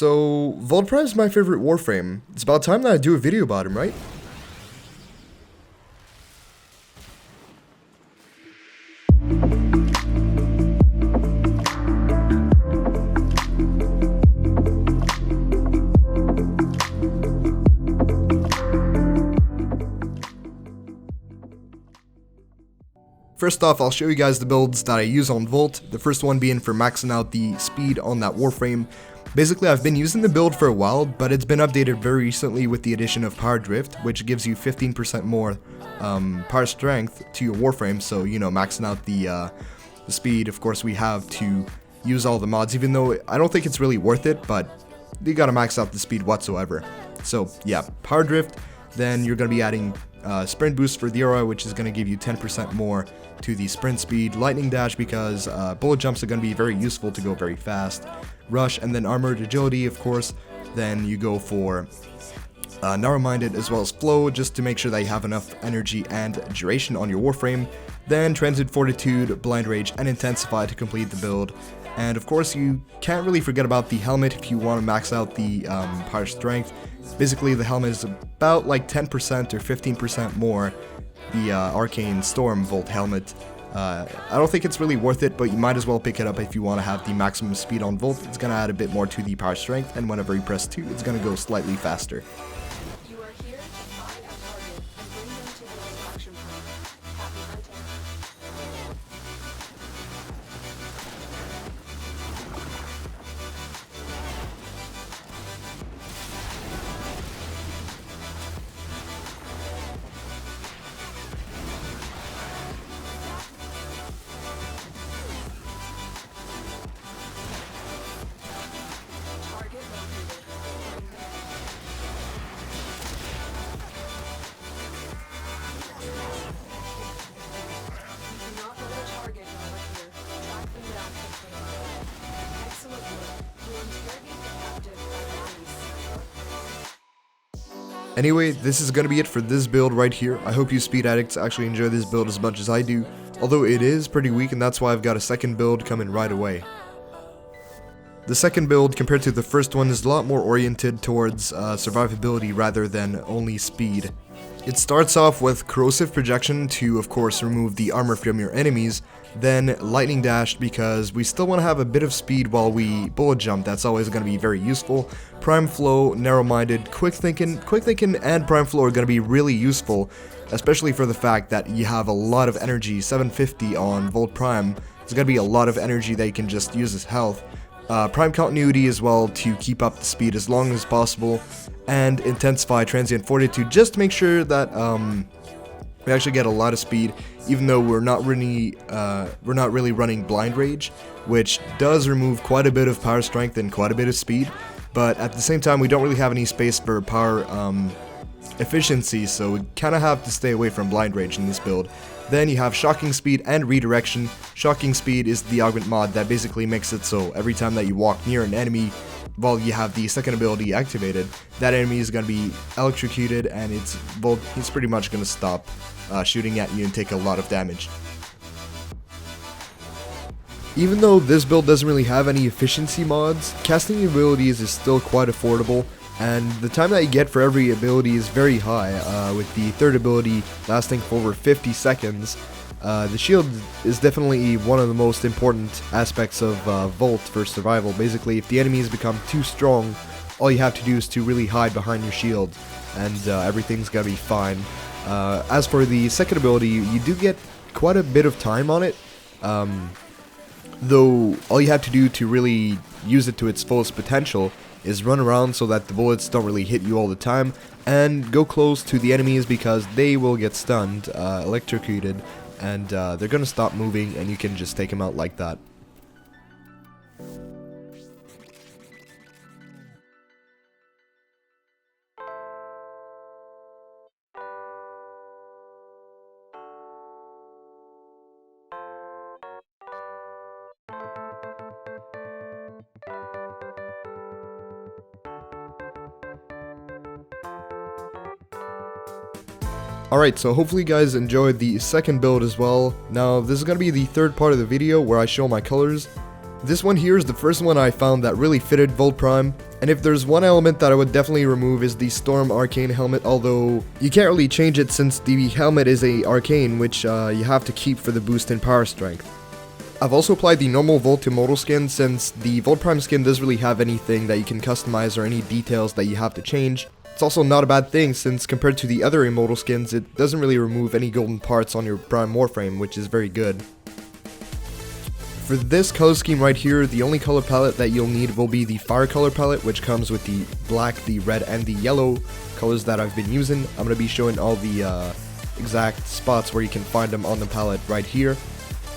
So, Volprime is my favorite Warframe. It's about time that I do a video about him, right? First off, I'll show you guys the builds that I use on Volt, the first one being for maxing out the speed on that Warframe. Basically, I've been using the build for a while, but it's been updated very recently with the addition of Power Drift, which gives you 15% more power strength to your Warframe, so, you know, maxing out the speed. Of course, we have to use all the mods, even though I don't think it's really worth it, but you gotta max out the speed whatsoever. So, yeah, Power Drift, then you're gonna be adding Sprint Boost for the aura, which is gonna give you 10% more to the sprint speed, Lightning Dash because bullet jumps are going to be very useful to go very fast, Rush, and then Armored Agility, of course. Then you go for Narrow-Minded as well as Flow, just to make sure that you have enough energy and duration on your Warframe. Then Transient Fortitude, Blind Rage, and Intensify to complete the build. And of course, you can't really forget about the helmet if you want to max out the power strength. Basically, the helmet is about like 10% or 15% more the Arcane Storm Volt helmet. I don't think it's really worth it, but you might as well pick it up if you want to have the maximum speed on Volt. It's going to add a bit more to the power strength, and whenever you press 2, it's going to go slightly faster. You are here to find a target and bring them to the extraction point. Happy hunting. Anyway, this is going to be it for this build right here. I hope you speed addicts actually enjoy this build as much as I do, although it is pretty weak, and that's why I've got a second build coming right away. The second build, compared to the first one, is a lot more oriented towards survivability rather than only speed. It starts off with Corrosive Projection to, of course, remove the armor from your enemies, then Lightning Dash because we still want to have a bit of speed while we bullet jump. That's always going to be very useful. Prime Flow, Narrow-Minded, Quick Thinking, and Prime Flow are going to be really useful, especially for the fact that you have a lot of energy. 750 on Volt Prime. It's going to be a lot of energy that you can just use as health. Prime Continuity as well to keep up the speed as long as possible, and Intensify Transient Fortitude just to make sure that we actually get a lot of speed, even though we're not really running Blind Rage, which does remove quite a bit of power strength and quite a bit of speed, but at the same time we don't really have any space for power efficiency, so we kind of have to stay away from Blind Rage in this build. Then you have Shocking Speed and Redirection. Shocking Speed is the augment mod that basically makes it so every time that you walk near an enemy while you have the second ability activated, that enemy is going to be electrocuted, and it's pretty much going to stop shooting at you and take a lot of damage. Even though this build doesn't really have any efficiency mods, casting abilities is still quite affordable, and the time that you get for every ability is very high, with the third ability lasting for over 50 seconds. The shield is definitely one of the most important aspects of Volt for survival. Basically, if the enemies become too strong, all you have to do is to really hide behind your shield, and everything's gonna be fine. As for the second ability, you do get quite a bit of time on it, though all you have to do to really use it to its fullest potential is run around so that the bullets don't really hit you all the time, and go close to the enemies because they will get stunned, electrocuted, and they're gonna stop moving, and you can just take them out like that. Alright, so hopefully you guys enjoyed the second build as well. Now, this is going to be the third part of the video where I show my colors. This one here is the first one I found that really fitted Volt Prime. And if there's one element that I would definitely remove is the Storm Arcane helmet, although you can't really change it since the helmet is a arcane, which you have to keep for the boost in power strength. I've also applied the normal Volt Immortal skin since the Volt Prime skin doesn't really have anything that you can customize or any details that you have to change. It's also not a bad thing since compared to the other Immortal skins, it doesn't really remove any golden parts on your Prime Warframe, which is very good. For this color scheme right here, the only color palette that you'll need will be the Fire color palette, which comes with the black, the red, and the yellow colors that I've been using. I'm going to be showing all the exact spots where you can find them on the palette right here.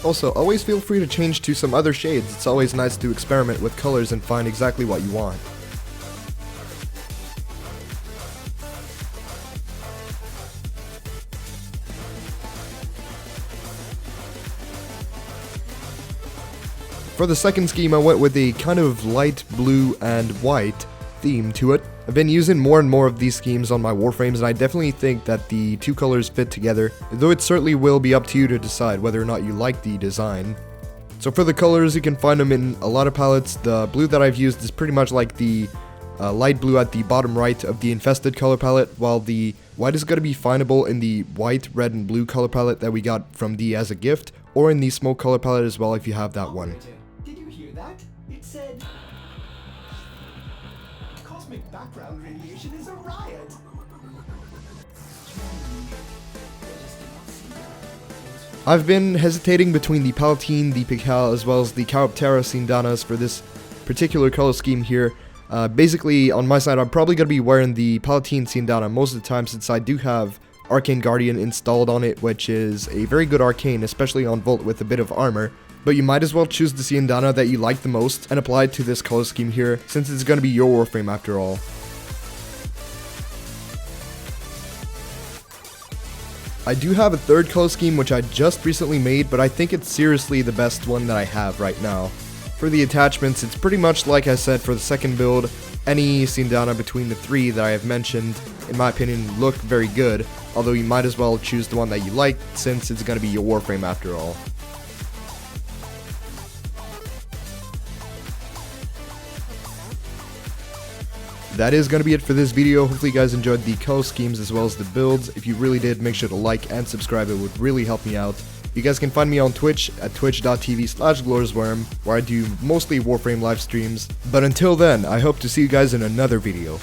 Also, always feel free to change to some other shades. It's always nice to experiment with colors and find exactly what you want. For the second scheme, I went with a kind of light blue and white theme to it. I've been using more and more of these schemes on my Warframes, and I definitely think that the two colors fit together, though it certainly will be up to you to decide whether or not you like the design. So for the colors, you can find them in a lot of palettes. The blue that I've used is pretty much like the light blue at the bottom right of the Infested color palette, while the white is going to be findable in the white, red, and blue color palette that we got from D as a gift, or in the smoke color palette as well if you have that one. Did you hear that? It said... Cosmic background radiation is a riot! I've been hesitating between the Palatine, the Pikal, as well as the Chiroptera Sindanas for this particular color scheme here. Basically, on my side, I'm probably going to be wearing the Palatine Sindana most of the time since I do have Arcane Guardian installed on it, which is a very good arcane, especially on Volt with a bit of armor. But you might as well choose the Sindana that you like the most and apply it to this color scheme here, since it's going to be your Warframe after all. I do have a third color scheme which I just recently made, but I think it's seriously the best one that I have right now. For the attachments, it's pretty much like I said for the second build. Any Sindana between the three that I have mentioned, in my opinion, look very good, although you might as well choose the one that you like since it's going to be your Warframe after all. That is going to be it for this video. Hopefully you guys enjoyed the color schemes as well as the builds. If you really did, make sure to like and subscribe. It would really help me out. You guys can find me on Twitch at twitch.tv/gloriousworm, where I do mostly Warframe live streams. But until then, I hope to see you guys in another video.